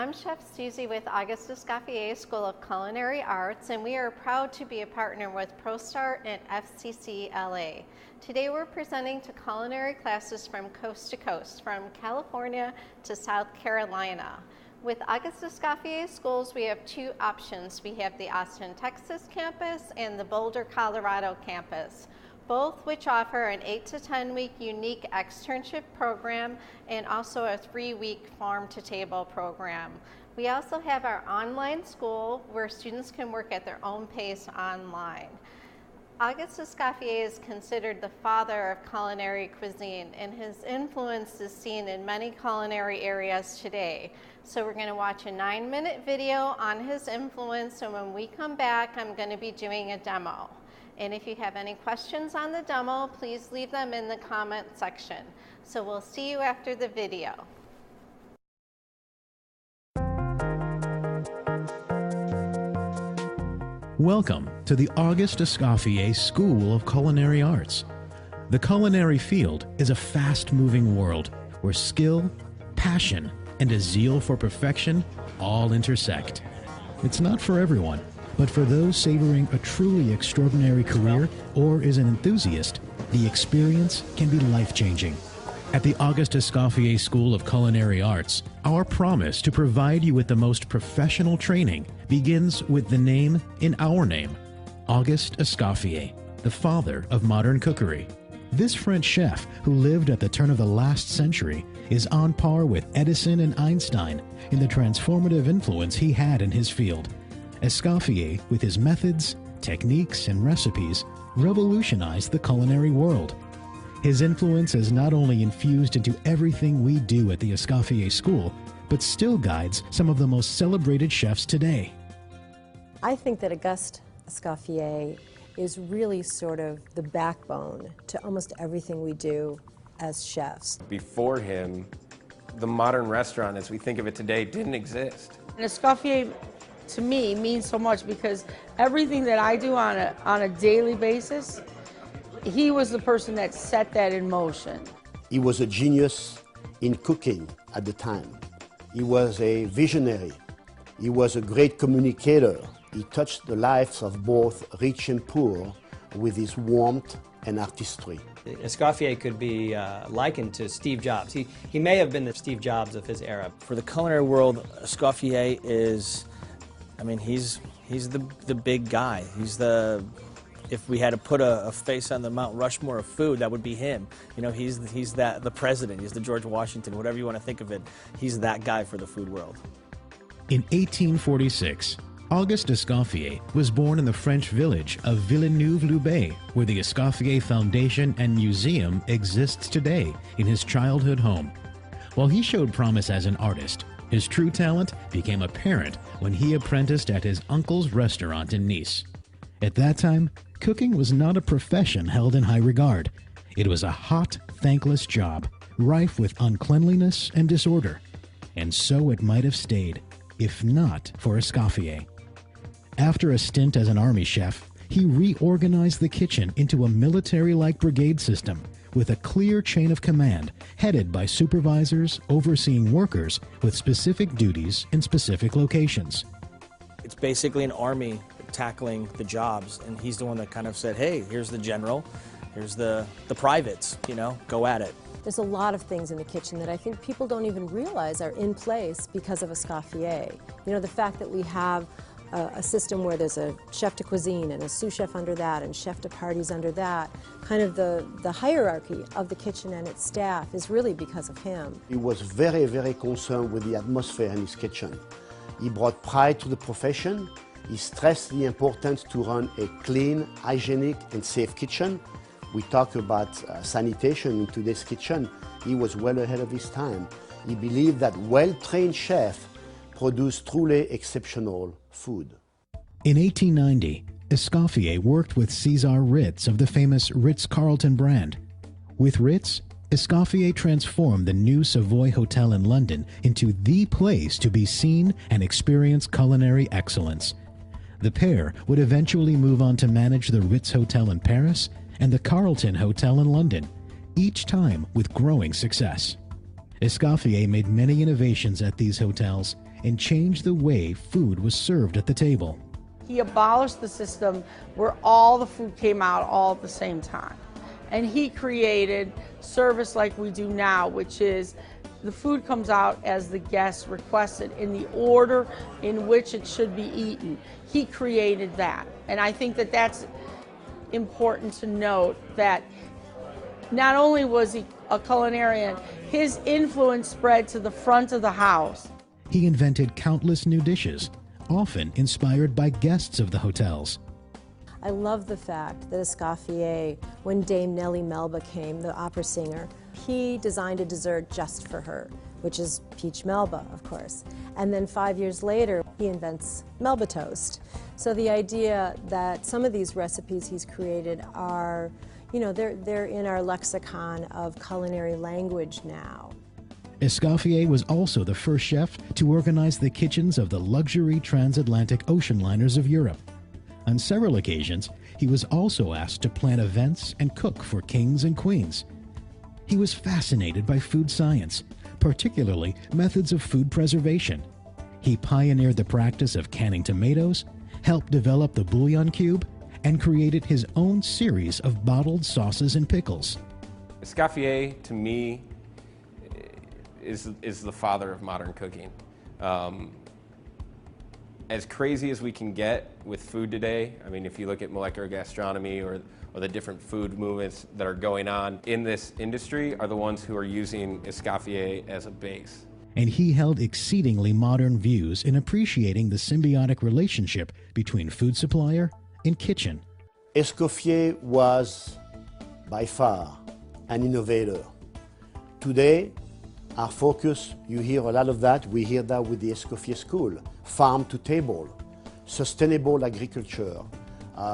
I'm Chef Susie with Auguste Escoffier School of Culinary Arts, and we are proud to be a partner with ProStart and FCC LA. Today we're presenting to culinary classes from coast to coast, from California to South Carolina. With Auguste Escoffier Schools, we have two options. We have the Austin, Texas campus and the Boulder, Colorado campus, both which offer an 8 to 10 week unique externship program and also a 3-week farm-to-table program. We also have our online school where students can work at their own pace online. Auguste Escoffier is considered the father of culinary cuisine, and his influence is seen in many culinary areas today. So we're going to watch a 9-minute video on his influence, and when we come back, I'm going to be doing a demo. And if you have any questions on the demo, please leave them in the comment section. So we'll see you after the video. Welcome to the Auguste Escoffier School of Culinary Arts. The culinary field is a fast-moving world where skill, passion, and a zeal for perfection all intersect. It's not for everyone, but for those savoring a truly extraordinary career or is an enthusiast, the experience can be life-changing. At the Auguste Escoffier School of Culinary Arts, our promise to provide you with the most professional training begins with the name in our name, Auguste Escoffier, the father of modern cookery. This French chef, who lived at the turn of the last century, is on par with Edison and Einstein in the transformative influence he had in his field. Escoffier, with his methods, techniques, and recipes, revolutionized the culinary world. His influence is not only infused into everything we do at the Escoffier School, but still guides some of the most celebrated chefs today. I think that Auguste Escoffier is really sort of the backbone to almost everything we do as chefs. Before him, the modern restaurant as we think of it today didn't exist. And Escoffier, to me, means so much because everything that I do on a daily basis, he was the person that set that in motion. He was a genius in cooking at the time. He was a visionary. He was a great communicator. He touched the lives of both rich and poor with his warmth and artistry. Escoffier could be likened to Steve Jobs. He may have been the Steve Jobs of his era. For the culinary world, Escoffier is, I mean, he's the big guy. He's the, if we had to put a face on the Mount Rushmore of food, that would be him. You know, he's the president. He's the George Washington, whatever you want to think of it. He's that guy for the food world. In 1846, Auguste Escoffier was born in the French village of Villeneuve-Loubet, where the Escoffier Foundation and Museum exists today in his childhood home. While he showed promise as an artist, his true talent became apparent when he apprenticed at his uncle's restaurant in Nice. At that time, cooking was not a profession held in high regard. It was a hot, thankless job, rife with uncleanliness and disorder. And so it might have stayed, if not for Escoffier. After a stint as an army chef, he reorganized the kitchen into a military-like brigade system with a clear chain of command headed by supervisors overseeing workers with specific duties in specific locations. It's basically an army tackling the jobs, and he's the one that kind of said, hey, here's the general, here's the privates, you know, go at it. There's a lot of things in the kitchen that I think people don't even realize are in place because of Escoffier. You know, the fact that we have a system where there's a chef de cuisine and a sous chef under that and chef de parties under that, kind of the hierarchy of the kitchen and its staff is really because of him. He was very, very concerned with the atmosphere in his kitchen. He brought pride to the profession. He stressed the importance to run a clean, hygienic, and safe kitchen. We talk about sanitation in today's kitchen. He was well ahead of his time. He believed that well-trained chefs produce truly exceptional food. In 1890, Escoffier worked with Cesar Ritz of the famous Ritz-Carlton brand. With Ritz, Escoffier transformed the new Savoy Hotel in London into the place to be seen and experience culinary excellence. The pair would eventually move on to manage the Ritz Hotel in Paris and the Carlton Hotel in London, each time with growing success. Escoffier made many innovations at these hotels, and changed the way food was served at the table. He abolished the system where all the food came out all at the same time. And he created service like we do now, which is the food comes out as the guests requested in the order in which it should be eaten. He created that. And I think that that's important to note, that not only was he a culinarian, his influence spread to the front of the house. He invented countless new dishes, often inspired by guests of the hotels. I love the fact that Escoffier, when Dame Nellie Melba came, the opera singer, he designed a dessert just for her, which is peach Melba, of course. And then 5 years later, he invents Melba toast. So the idea that some of these recipes he's created are, you know, they're in our lexicon of culinary language now. Escoffier was also the first chef to organize the kitchens of the luxury transatlantic ocean liners of Europe. On several occasions, he was also asked to plan events and cook for kings and queens. He was fascinated by food science, particularly methods of food preservation. He pioneered the practice of canning tomatoes, helped develop the bouillon cube, and created his own series of bottled sauces and pickles. Escoffier, to me, is the father of modern cooking. As crazy as we can get with food today, I mean, if you look at molecular gastronomy or the different food movements that are going on in this industry, are the ones who are using Escoffier as a base. And he held exceedingly modern views in appreciating the symbiotic relationship between food supplier and kitchen. Escoffier was by far an innovator. Today, our focus, you hear a lot of that, we hear that with the Escoffier School. Farm to table, sustainable agriculture,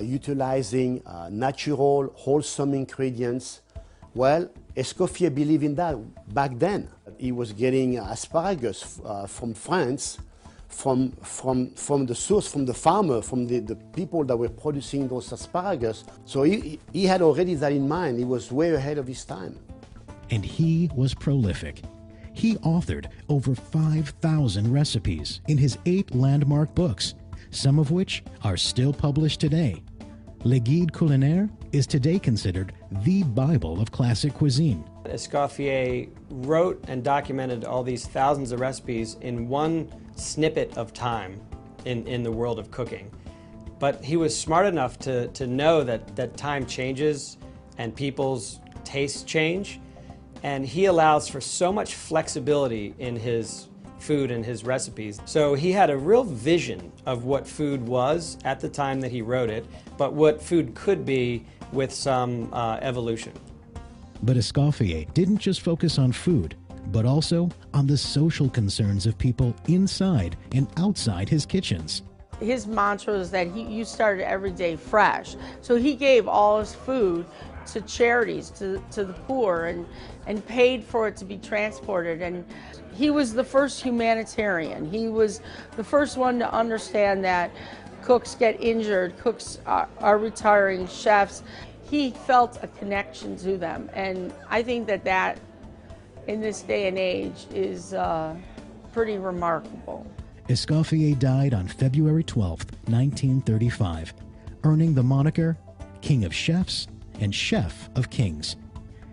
utilizing natural, wholesome ingredients. Well, Escoffier believed in that back then. He was getting asparagus from France, from the source, from the farmer, from the people that were producing those asparagus. So he had already that in mind. He was way ahead of his time. And he was prolific. He authored over 5,000 recipes in his 8 landmark books, some of which are still published today. Le Guide Culinaire is today considered the Bible of classic cuisine. Escoffier wrote and documented all these thousands of recipes in one snippet of time in the world of cooking. But he was smart enough to know that time changes and people's tastes change. And he allows for so much flexibility in his food and his recipes. So he had a real vision of what food was at the time that he wrote it, but what food could be with some evolution. But Escoffier didn't just focus on food, but also on the social concerns of people inside and outside his kitchens. His mantra is that you started every day fresh. So he gave all his food to charities, to the poor, and paid for it to be transported. And he was the first humanitarian. He was the first one to understand that cooks get injured, cooks are retiring, chefs. He felt a connection to them. And I think that in this day and age is pretty remarkable. Escoffier died on February 12, 1935, earning the moniker King of Chefs and Chef of Kings.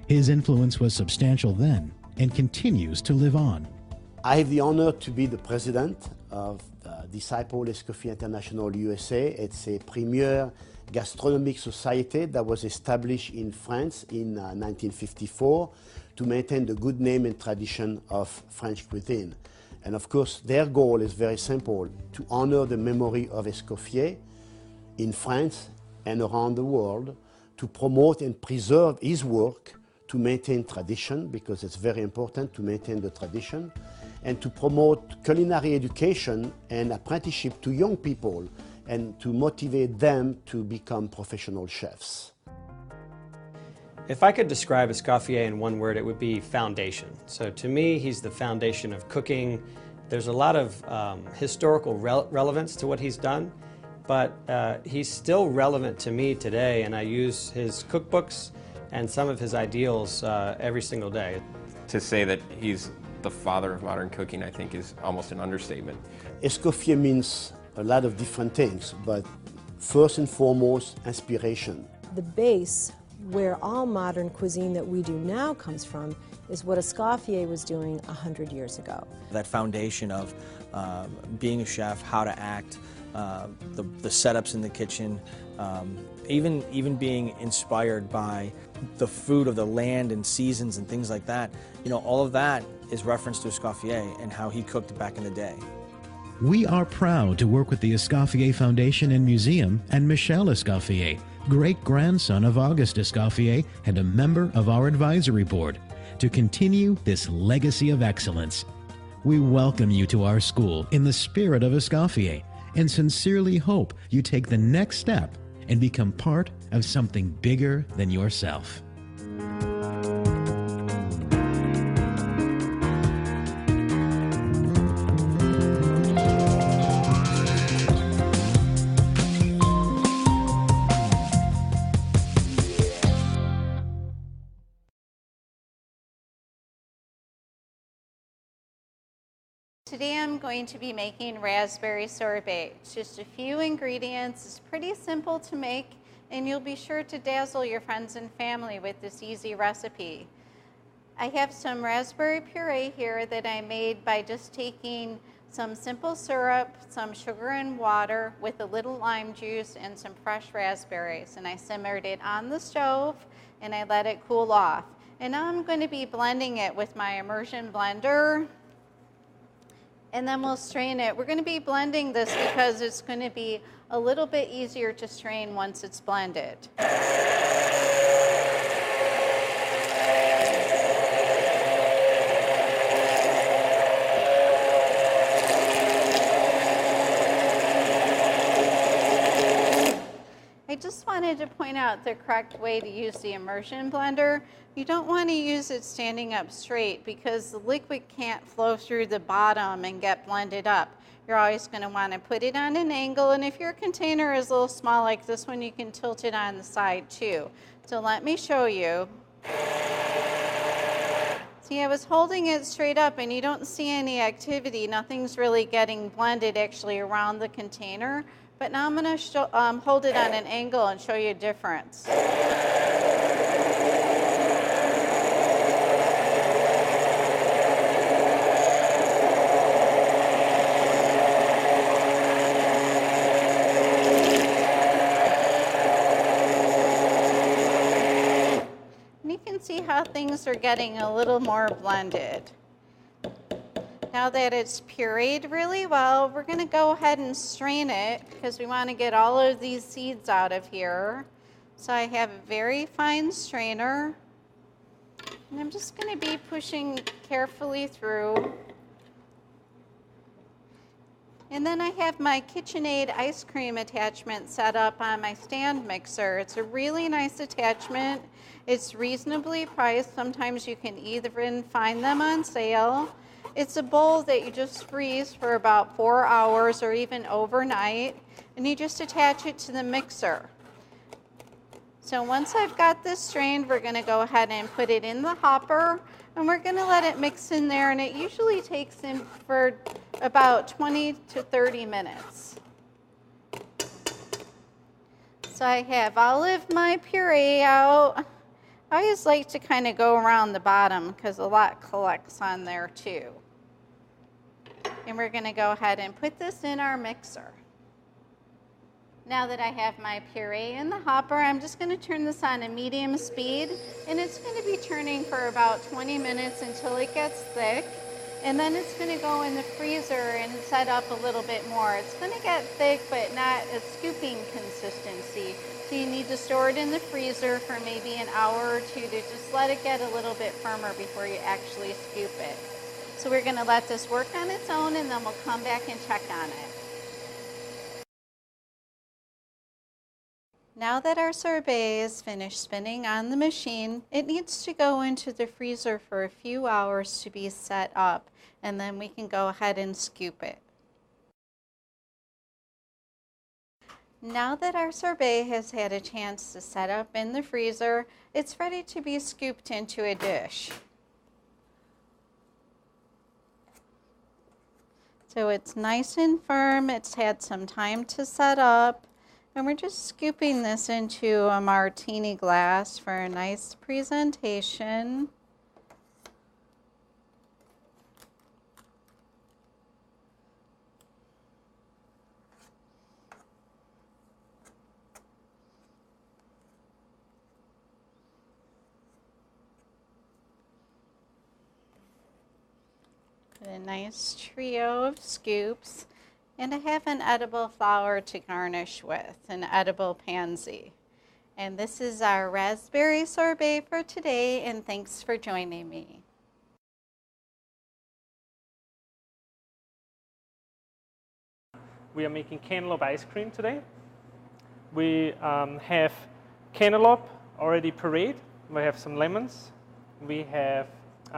His influence was substantial then and continues to live on. I have the honor to be the president of the Disciple Escoffier International USA. It's a premier gastronomic society that was established in France in 1954 to maintain the good name and tradition of French cuisine. And of course, their goal is very simple, to honor the memory of Escoffier in France and around the world, to promote and preserve his work, to maintain tradition, because it's very important to maintain the tradition, and to promote culinary education and apprenticeship to young people, and to motivate them to become professional chefs. If I could describe Escoffier in one word, it would be foundation. So to me, he's the foundation of cooking. There's a lot of historical relevance to what he's done, but he's still relevant to me today, and I use his cookbooks and some of his ideals every single day. To say that he's the father of modern cooking, I think, is almost an understatement. Escoffier means a lot of different things, but first and foremost, inspiration. The base where all modern cuisine that we do now comes from is what Escoffier was doing 100 years ago. That foundation of being a chef, how to act, the setups in the kitchen, even being inspired by the food of the land and seasons and things like that. You know, all of that is reference to Escoffier and how he cooked back in the day. We are proud to work with the Escoffier Foundation and Museum and Michel Escoffier, great-grandson of Auguste Escoffier and a member of our advisory board, to continue this legacy of excellence. We welcome you to our school in the spirit of Escoffier and sincerely hope you take the next step and become part of something bigger than yourself. Today I'm going to be making raspberry sorbet. It's just a few ingredients. It's pretty simple to make, and you'll be sure to dazzle your friends and family with this easy recipe. I have some raspberry puree here that I made by just taking some simple syrup, some sugar and water with a little lime juice and some fresh raspberries. And I simmered it on the stove and I let it cool off. And now I'm going to be blending it with my immersion blender. And then we'll strain it. We're going to be blending this because it's going to be a little bit easier to strain once it's blended. I just wanted to point out the correct way to use the immersion blender. You don't want to use it standing up straight because the liquid can't flow through the bottom and get blended up. You're always going to want to put it on an angle, and if your container is a little small like this one, you can tilt it on the side too. So let me show you. See, I was holding it straight up and you don't see any activity. Nothing's really getting blended actually around the container. But now I'm going to hold it on an angle and show you a difference. And you can see how things are getting a little more blended. Now that it's pureed really well, we're going to go ahead and strain it because we want to get all of these seeds out of here. So I have a very fine strainer, and I'm just going to be pushing carefully through. And then I have my KitchenAid ice cream attachment set up on my stand mixer. It's a really nice attachment. It's reasonably priced. Sometimes you can even find them on sale. It's a bowl that you just freeze for about 4 hours or even overnight, and you just attach it to the mixer. So once I've got this strained, we're going to go ahead and put it in the hopper, and we're going to let it mix in there, and it usually takes in for about 20 to 30 minutes. So I have all of my puree out. I always like to kind of go around the bottom because a lot collects on there too. And we're going to go ahead and put this in our mixer. Now that I have my puree in the hopper, I'm just going to turn this on a medium speed, and it's going to be turning for about 20 minutes until it gets thick. And then it's going to go in the freezer and set up a little bit more. It's going to get thick, but not a scooping consistency. So you need to store it in the freezer for maybe an hour or two to just let it get a little bit firmer before you actually scoop it. So we're going to let this work on its own, and then we'll come back and check on it. Now that our sorbet is finished spinning on the machine, it needs to go into the freezer for a few hours to be set up, and then we can go ahead and scoop it. Now that our sorbet has had a chance to set up in the freezer, it's ready to be scooped into a dish. So it's nice and firm. It's had some time to set up. And we're just scooping this into a martini glass for a nice presentation. A nice trio of scoops, and I have an edible flower to garnish with, an edible pansy. And this is our raspberry sorbet for today, and thanks for joining me. We are making cantaloupe ice cream today. We have cantaloupe already pureed. We have some lemons. We have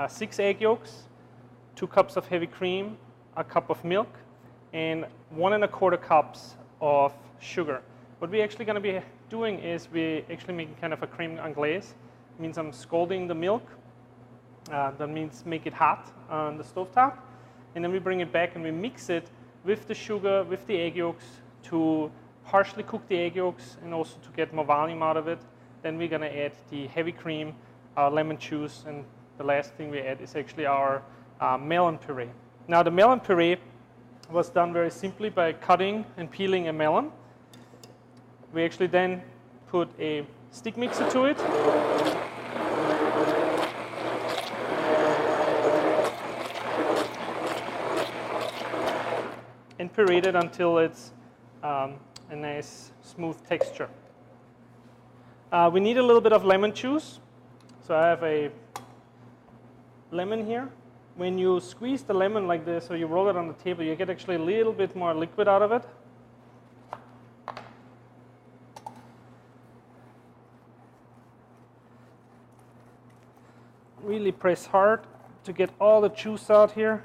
6 egg yolks, 2 cups of heavy cream, a cup of milk, and 1 1/4 cups of sugar. What we're actually going to be doing is we're actually making kind of a creme anglaise. It means I'm scalding the milk. That means make it hot on the stovetop. And then we bring it back and we mix it with the sugar, with the egg yolks to partially cook the egg yolks and also to get more volume out of it. Then we're going to add the heavy cream, our lemon juice, and the last thing we add is actually our melon puree. Now the melon puree was done very simply by cutting and peeling a melon. We actually then put a stick mixer to it. And pureed it until it's a nice smooth texture. We need a little bit of lemon juice. So I have a lemon here. When you squeeze the lemon like this or you roll it on the table, you get actually a little bit more liquid out of it. Really press hard to get all the juice out here.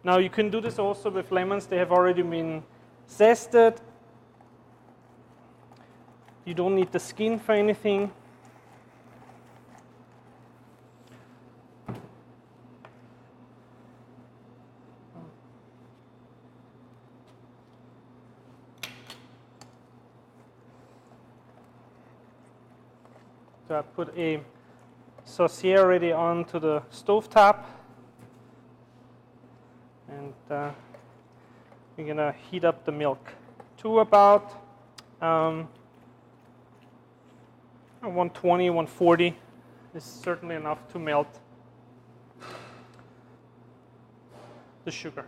Now you can do this also with lemons. They have already been zested. You don't need the skin for anything. So I put a saucier already onto the stovetop, and we're going to heat up the milk to about 120, 140 is certainly enough to melt the sugar.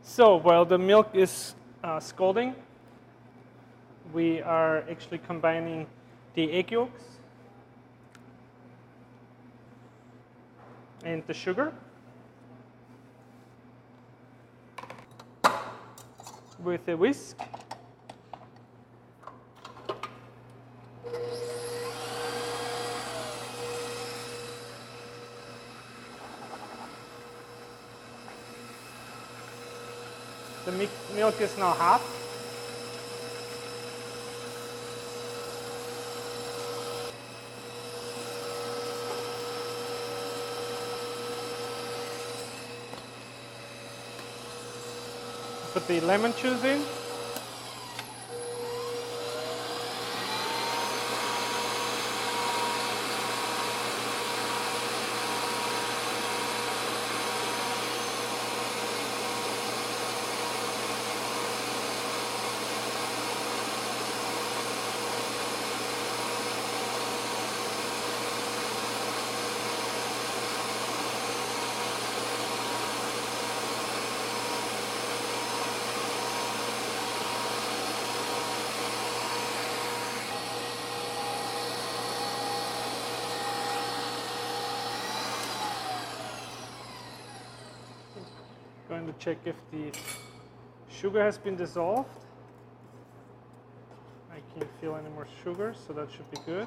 So while the milk is scalding, we are actually combining the egg yolks and the sugar with a whisk. The milk is now hot. Put the lemon juice in. Going to check if the sugar has been dissolved. I can't feel any more sugar, so that should be good.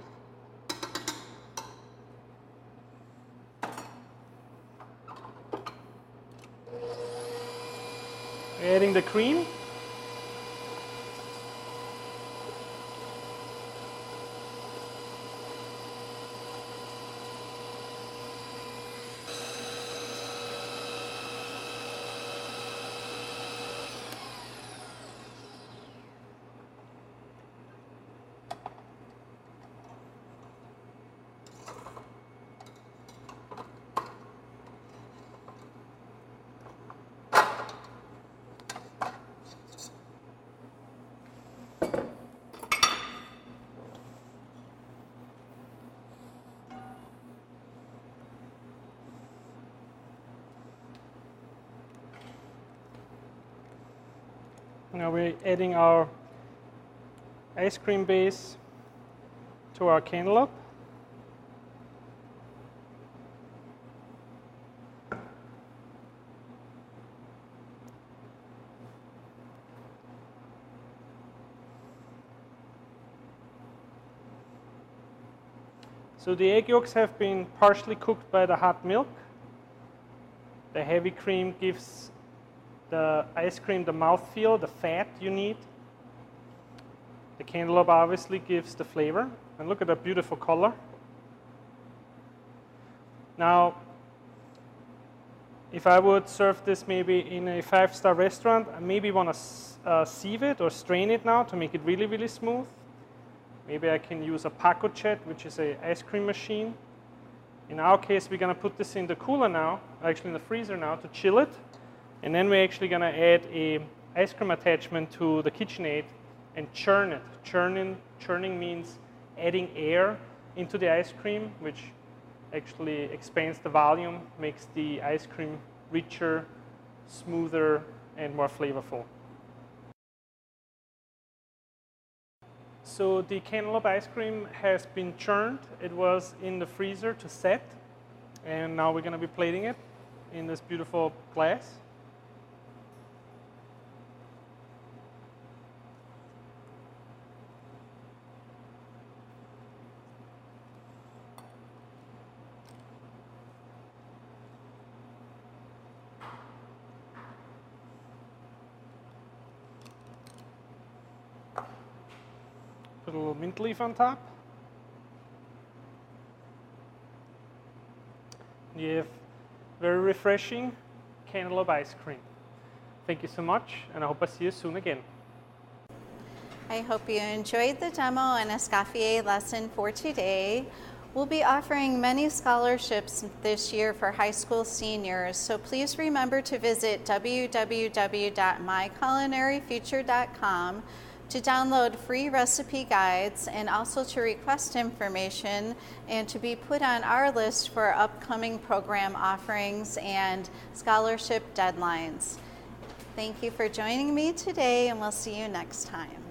Adding the cream. Now we're adding our ice cream base to our cantaloupe. So the egg yolks have been partially cooked by the hot milk. The heavy cream gives the ice cream the mouthfeel, the fat you need. The cantaloupe obviously gives the flavor. And look at that beautiful color. Now, if I would serve this maybe in a 5-star restaurant, I maybe want to sieve it or strain it now to make it really, really smooth. Maybe I can use a Pacochet, which is an ice cream machine. In our case, we're going to put this in the cooler now, actually in the freezer now, to chill it. And then we're actually going to add a ice cream attachment to the KitchenAid and churn it. Churning means adding air into the ice cream, which actually expands the volume, makes the ice cream richer, smoother, and more flavorful. So the cantaloupe ice cream has been churned. It was in the freezer to set. And now we're going to be plating it in this beautiful glass. Put a little mint leaf on top. You have very refreshing cantaloupe ice cream. Thank you so much, and I hope I see you soon again. I hope you enjoyed the demo and Escoffier lesson for today. We'll be offering many scholarships this year for high school seniors, so please remember to visit www.myculinaryfuture.com to download free recipe guides and also to request information and to be put on our list for upcoming program offerings and scholarship deadlines. Thank you for joining me today, and we'll see you next time.